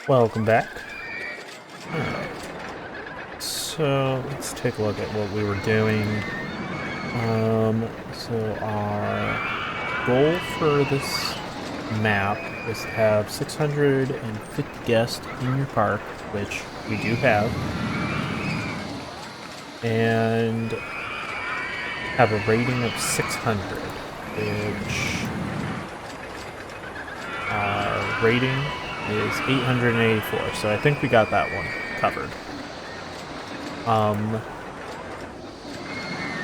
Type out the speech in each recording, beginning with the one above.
Welcome back. Alright, so let's take a look at what we were doing. So our goal for this map is to have 650 guests in your park, which we do have, and have a rating of 600, which our rating is 884, so I think we got that one covered.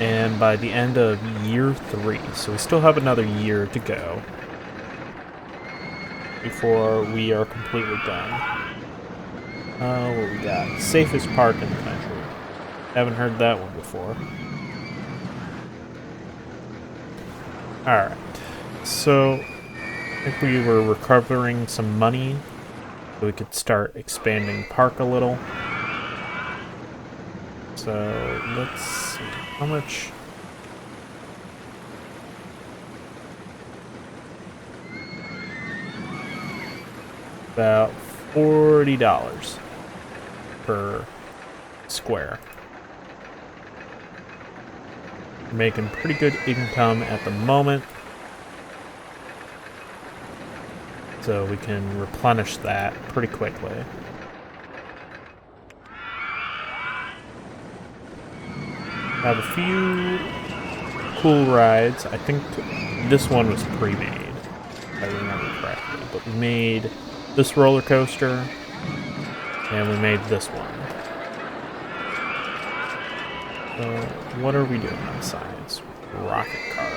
And by the end of year 3, so we still have another year to go before we are completely done. What we got? Safest park in the country. Haven't heard that one before. Alright, so I think we were recovering some money so we could start expanding the park a little. So let's see, how much? About $40 per square. We're making pretty good income at the moment, so we can replenish that pretty quickly. Have a few cool rides. I think this one was pre-made, if I remember correctly. But we made this roller coaster, and we made this one. What are we doing on science? Rocket cars.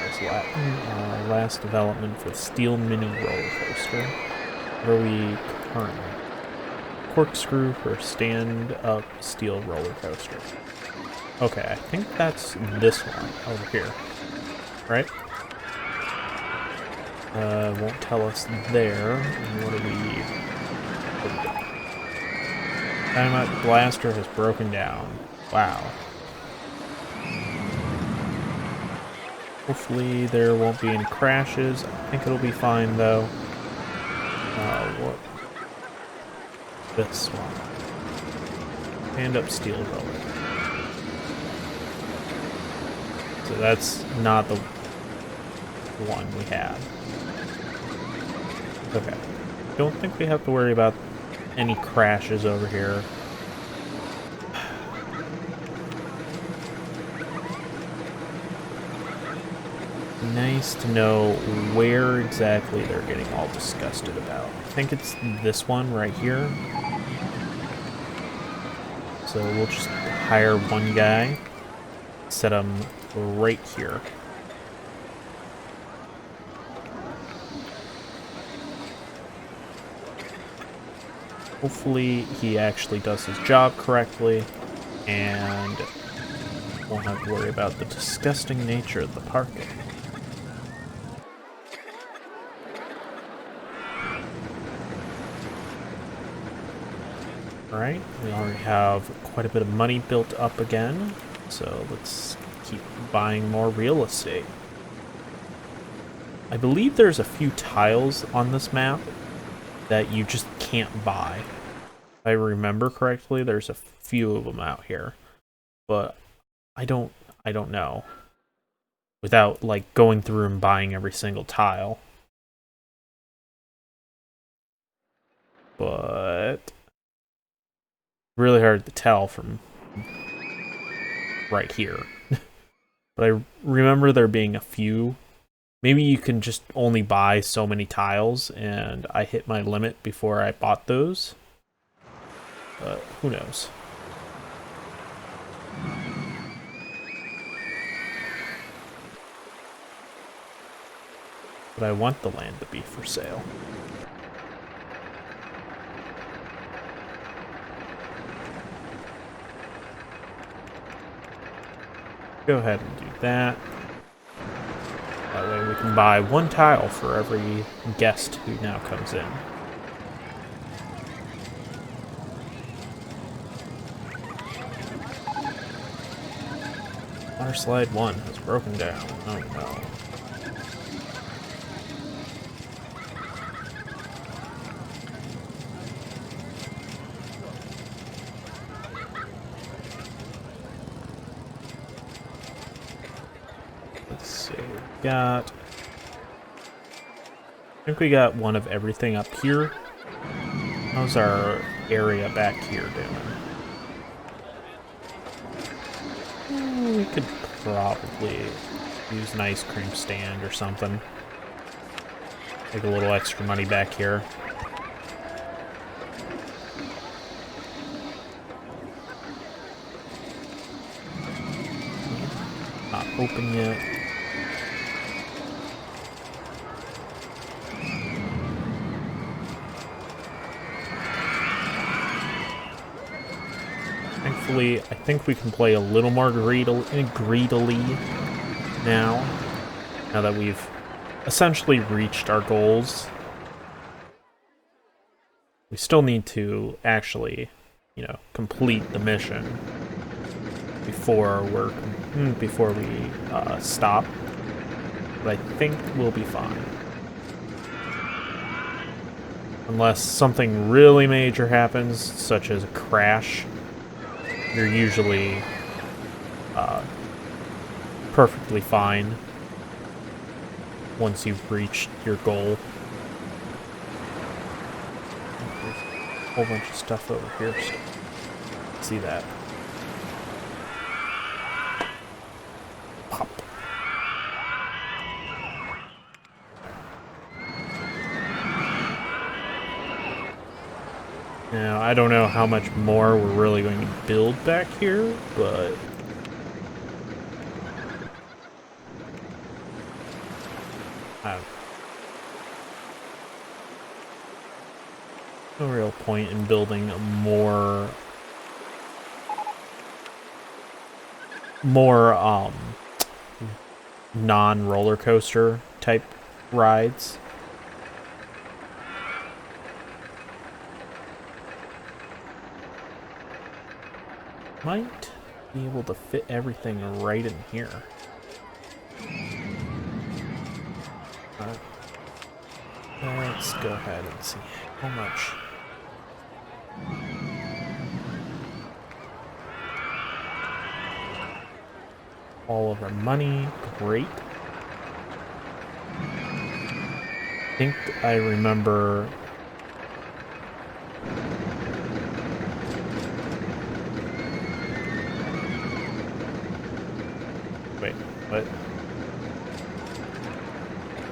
Last development for Steel Mini roller coaster. What are we currently? Corkscrew for stand-up steel roller coaster. Okay, I think that's this one over here, right? Won't tell us there. And what do we got? Dynamite blaster has broken down. Wow. Hopefully there won't be any crashes. I think it'll be fine though. What? This one. Stand-up steel roller. So that's not the one we have. Okay. Don't think we have to worry about any crashes over here. Nice to know where exactly they're getting all disgusted about. I think it's this one right here. So we'll just hire one guy, set him right here. Hopefully he actually does his job correctly and won't have to worry about the disgusting nature of the parking. Alright, we already have quite a bit of money built up again, so let's keep buying more real estate. I believe there's a few tiles on this map that you just can't buy. If I remember correctly, there's a few of them out here, but I don't know. Without like going through and buying every single tile. But really hard to tell from right here. But I remember there being a few. Maybe you can just only buy so many tiles, and I hit my limit before I bought those. But who knows? But I want the land to be for sale. Go ahead and do that. That way we can buy one tile for every guest who now comes in. Water slide 1 has broken down. Oh no. got... I think we got one of everything up here. How's our area back here doing? We could probably use an ice cream stand or something. Make a little extra money back here. Not open yet. Thankfully, I think we can play a little more greedily now that we've essentially reached our goals. We still need to actually, you know, complete the mission before we stop. But I think we'll be fine. Unless something really major happens, such as a crash, you're usually perfectly fine once you've reached your goal. There's a whole bunch of stuff over here. See that? Pop. Now, I don't know how much more we're really going to build back here, but... no real point in building a more non-roller coaster type rides. Might be able to fit everything right in here. Let's go ahead and see how much. All of our money, great. I think I remember. Wait, what?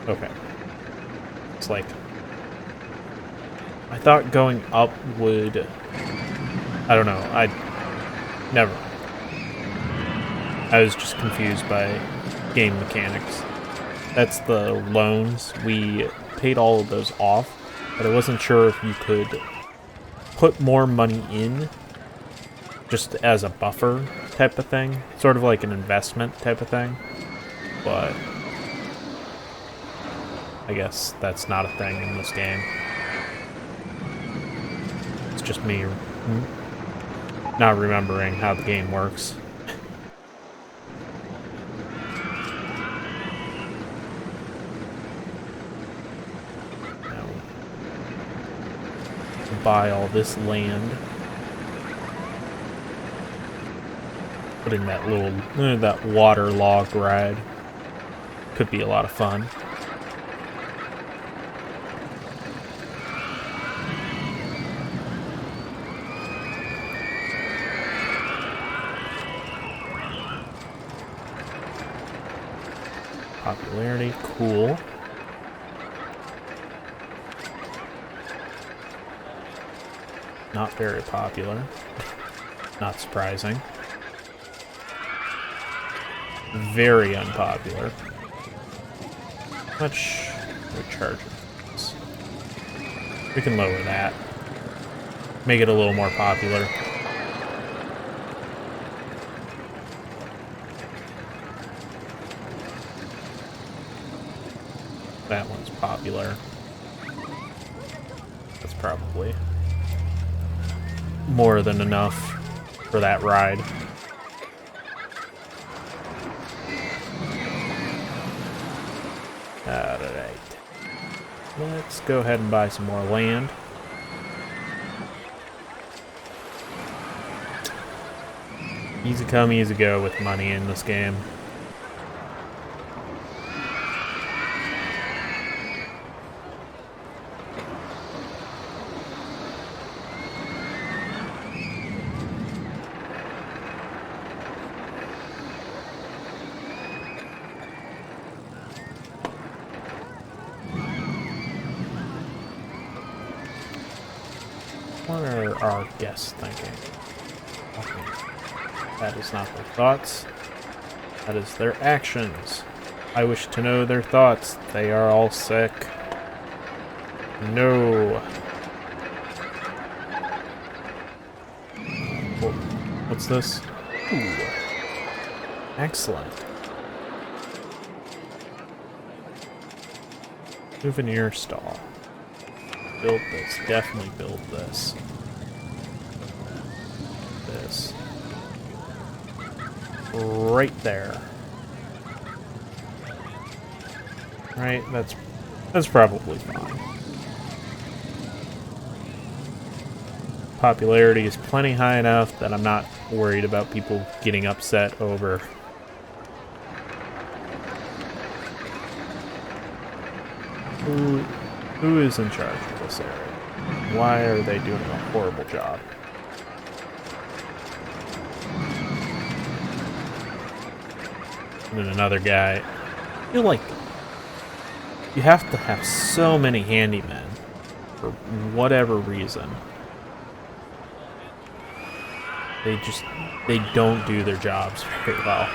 Okay. It's like, I thought going up would, I don't know, never. I was just confused by game mechanics. That's the loans. We paid all of those off, but I wasn't sure if you could put more money in just as a buffer type of thing. Sort of like an investment type of thing. But I guess that's not a thing in this game. It's just me not remembering how the game works. Now, buy all this land. Put in that little, that water log ride. Could be a lot of fun. Popularity, cool. Not very popular. Not surprising. Very unpopular. How much we're charging for this? We can lower that. Make it a little more popular. That one's popular. That's probably more than enough for that ride. Alright. Let's go ahead and buy some more land. Easy come, easy go with money in this game. What are our guests thinking? Okay. That is not their thoughts. That is their actions. I wish to know their thoughts. They are all sick. No. What's this? Ooh. Excellent. Souvenir stall. Build this. Definitely build this. This. Right there. Right? That's probably fine. Popularity is plenty high enough that I'm not worried about people getting upset over who is in charge of this area. Why are they doing a horrible job? And then another guy. I feel like you have to have so many handymen for whatever reason. They don't do their jobs very well.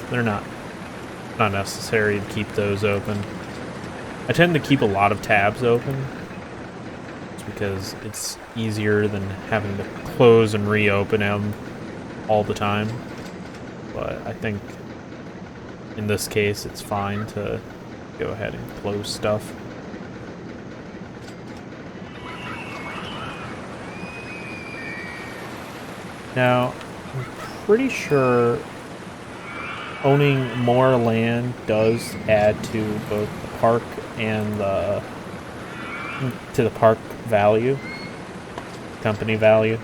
They're not necessary to keep those open. I tend to keep a lot of tabs open. It's because it's easier than having to close and reopen them all the time. But I think in this case it's fine to go ahead and close stuff. Now, I'm pretty sure owning more land does add to both the park and the park value, company value.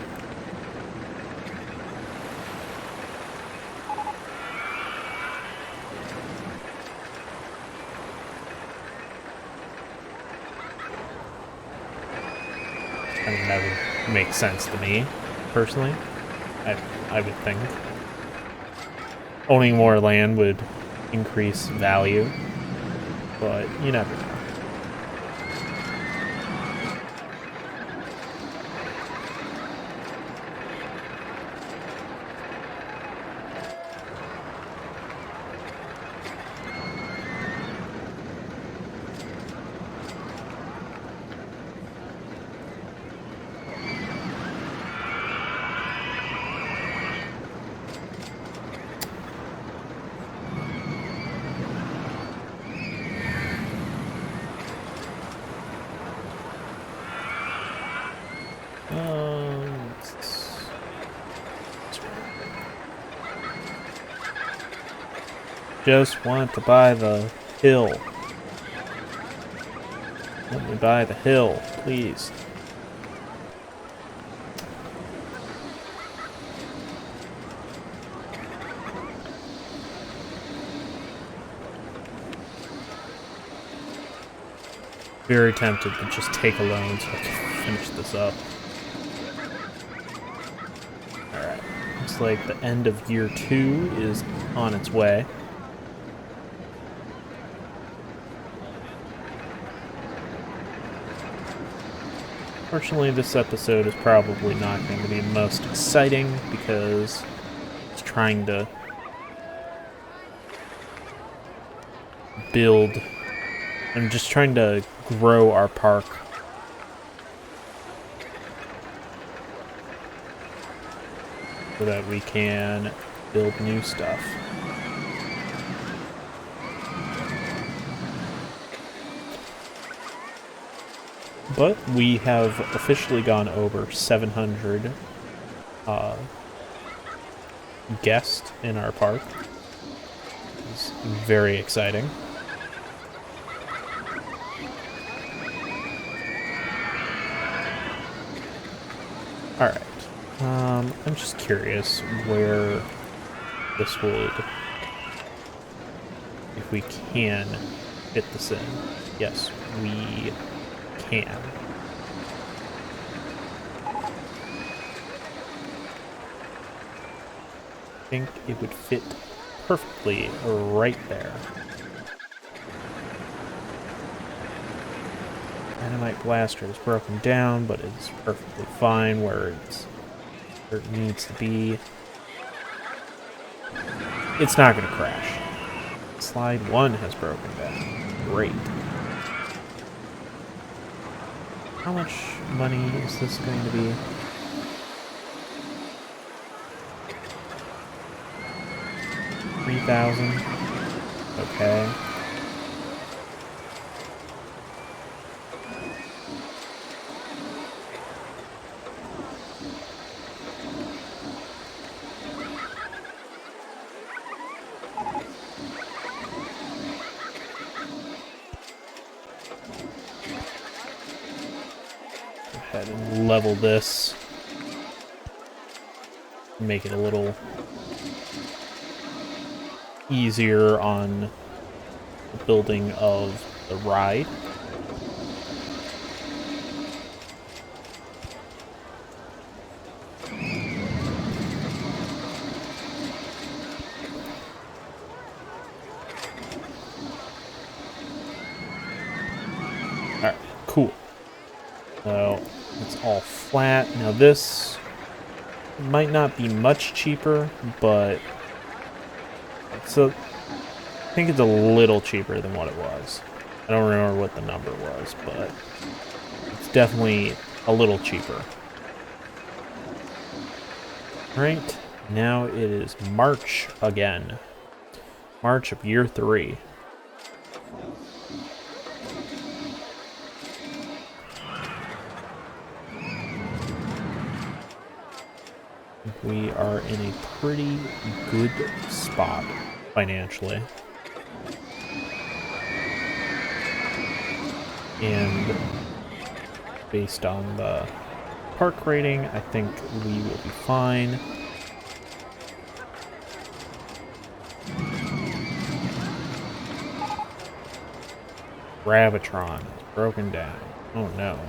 I mean, that would make sense to me, personally. I would think. Owning more land would increase value, but you never know. Just want to buy the hill. Let me buy the hill, please. Very tempted to just take a loan so I can finish this up. Alright, looks like the end of year 2 is on its way. Unfortunately, this episode is probably not going to be the most exciting because it's trying to build. I'm just trying to grow our park. So that we can build new stuff. But we have officially gone over 700 guests in our park. It's very exciting. Alright. I'm just curious where this would... if we can fit this in. Yes, we can. think it would fit perfectly right there. Dynamite blaster is broken down, but it's perfectly fine where it needs to be. It's not going to crash. Slide 1 has broken down. Great. How much money is this going to be? $3,000. Okay. Go ahead and level this. Make it a little easier on the building of the ride. Alright, cool. So it's all flat. Now this might not be much cheaper, but I think it's a little cheaper than what it was. I don't remember what the number was, but it's definitely a little cheaper. Right, now it is March again. March of year 3. We are in a pretty good spot financially. And based on the park rating, I think we will be fine. Gravitron is broken down. Oh no.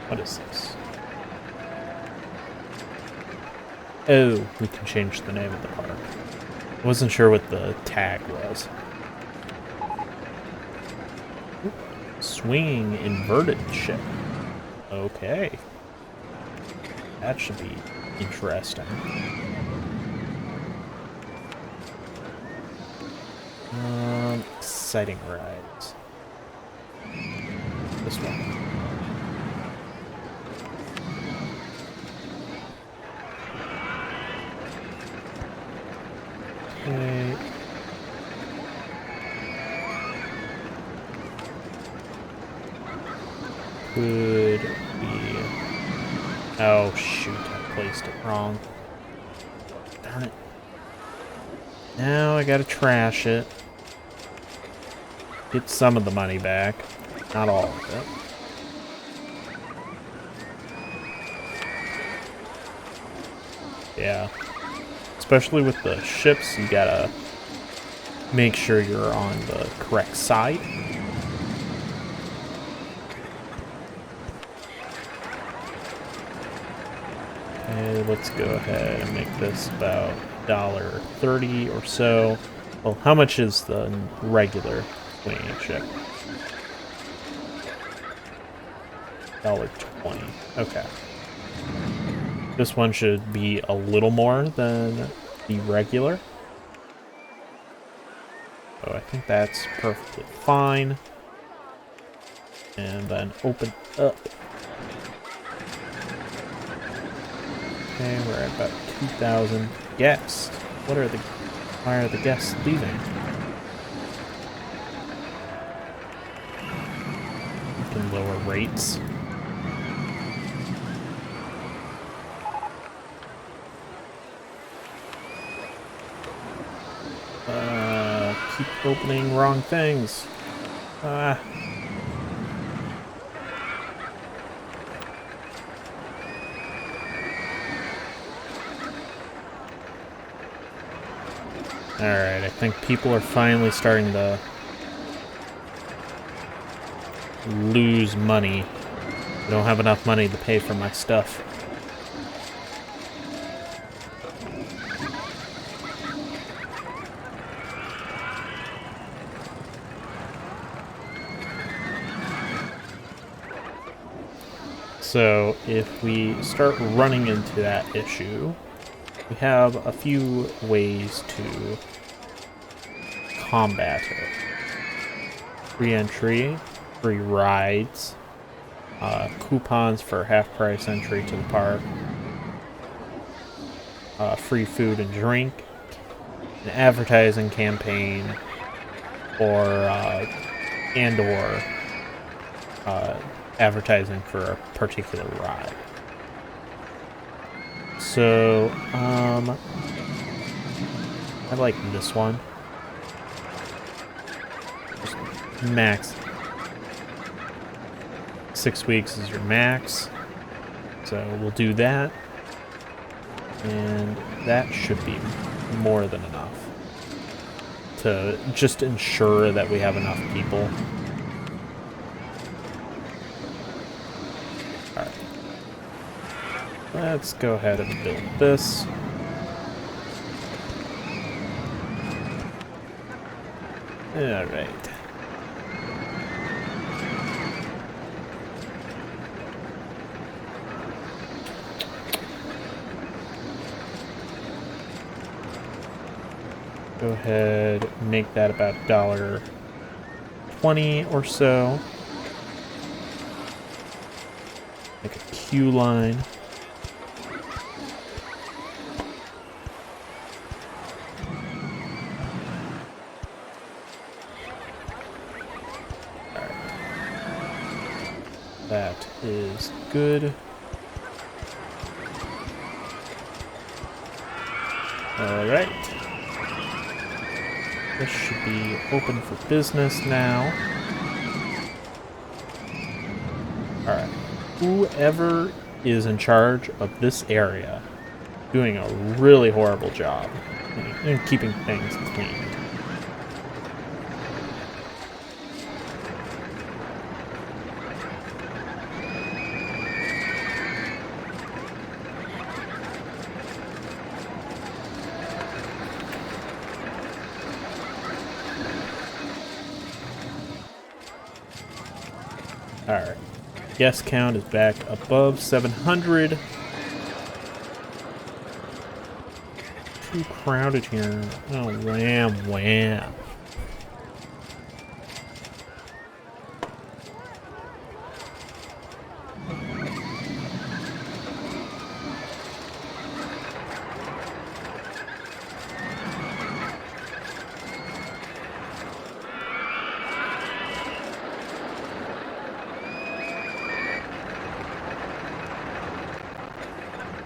What is this? Oh, we can change the name of the park. I wasn't sure what the tag was. Ooh, swinging inverted ship. Okay. That should be interesting. Exciting rides. This one. Okay. Could be... Oh, shoot. I placed it wrong. Darn it. Now I gotta trash it. Get some of the money back. Not all of it. Yeah. Especially with the ships, you gotta make sure you're on the correct side. Okay, let's go ahead and make this about $1.30 or so. Well, how much is the regular swinging ship? $1.20. Okay. This one should be a little more than the regular. So I think that's perfectly fine. And then open up. Okay, we're at about 2,000 guests. Why are the guests leaving? We can lower rates. Keep opening wrong things. Alright, I think people are finally starting to lose money. I don't have enough money to pay for my stuff. So if we start running into that issue, we have a few ways to combat it. Free entry, free rides, coupons for half-price entry to the park, free food and drink, an advertising campaign, or advertising for a particular ride. So, I like this one. Just max. 6 weeks is your max. So we'll do that. And that should be more than enough to just ensure that we have enough people. Alright. Let's go ahead and build this. Alright. Go ahead, make that about $1.20 or so. Make a queue line. Alright. That is good. Alright. This should be open for business now. Alright. Whoever is in charge of this area doing a really horrible job in keeping things clean. Alright. Guest count is back above 700. Too crowded here. Oh, wham, wham.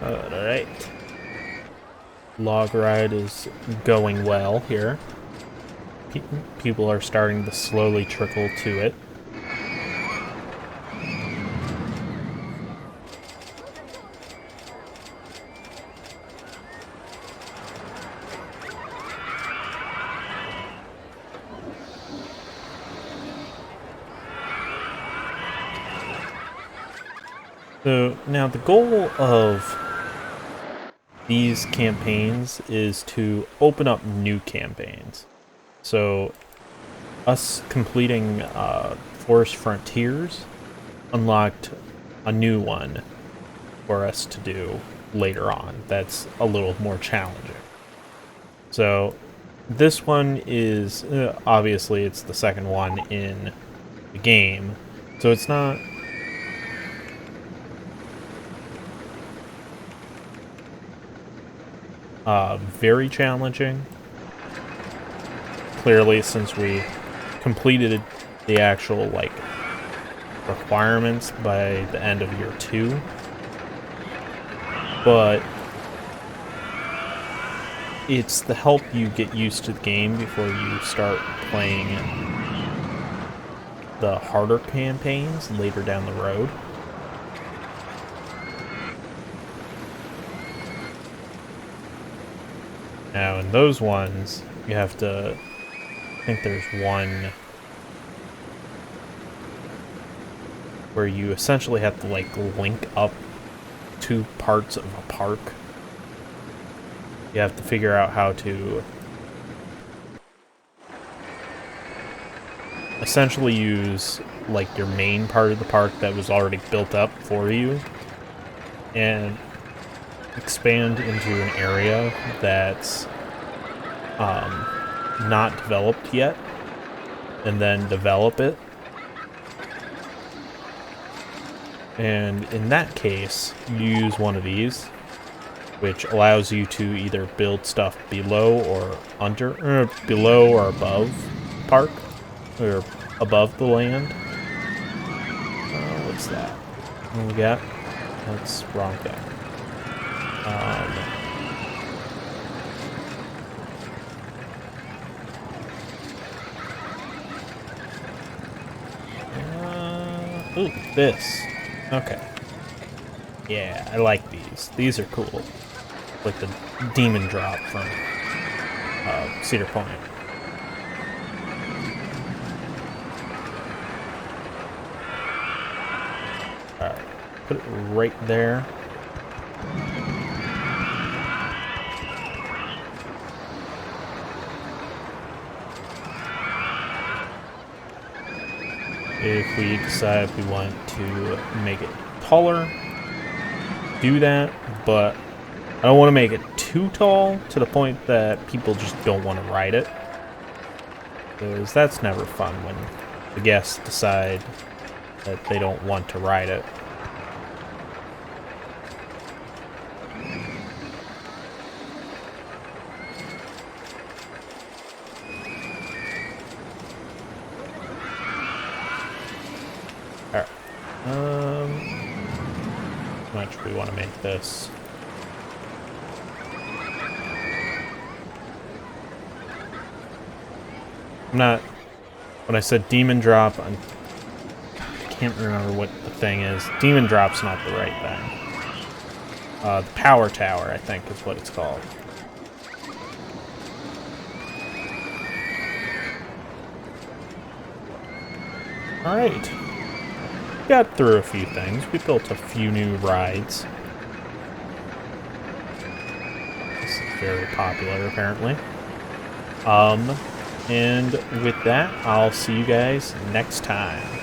Alright. Log ride is going well here. People are starting to slowly trickle to it. So now the goal of these campaigns is to open up new campaigns. So us completing Forest Frontiers unlocked a new one for us to do later on that's a little more challenging. So this one is obviously it's the second one in the game, so it's not very challenging. Clearly, since we completed the actual, like, requirements by the end of year 2. But it's to help you get used to the game before you start playing the harder campaigns later down the road. Now, in those ones, You have to, I think there's one where you essentially have to like link up two parts of a park. You have to figure out how to essentially use like your main part of the park that was already built up for you and expand into an area that's not developed yet, and then develop it. And in that case, you use one of these, which allows you to either build stuff below or below or above park, or above the land. What's that? What we got? That's wrong thing. Ooh, this. Okay. Yeah, I like these. These are cool. Like the demon drop from Cedar Point. Alright, put it right there. If we decide we want to make it taller, do that, but I don't want to make it too tall to the point that people just don't want to ride it, because that's never fun when the guests decide that they don't want to ride it. Alright. How much we want to make this? I'm not... When I said demon drop, I can't remember what the thing is. Demon drop's not the right thing. The power tower, I think, is what it's called. Alright. Got through a few things. We built a few new rides. This is very popular, apparently. And with that, I'll see you guys next time.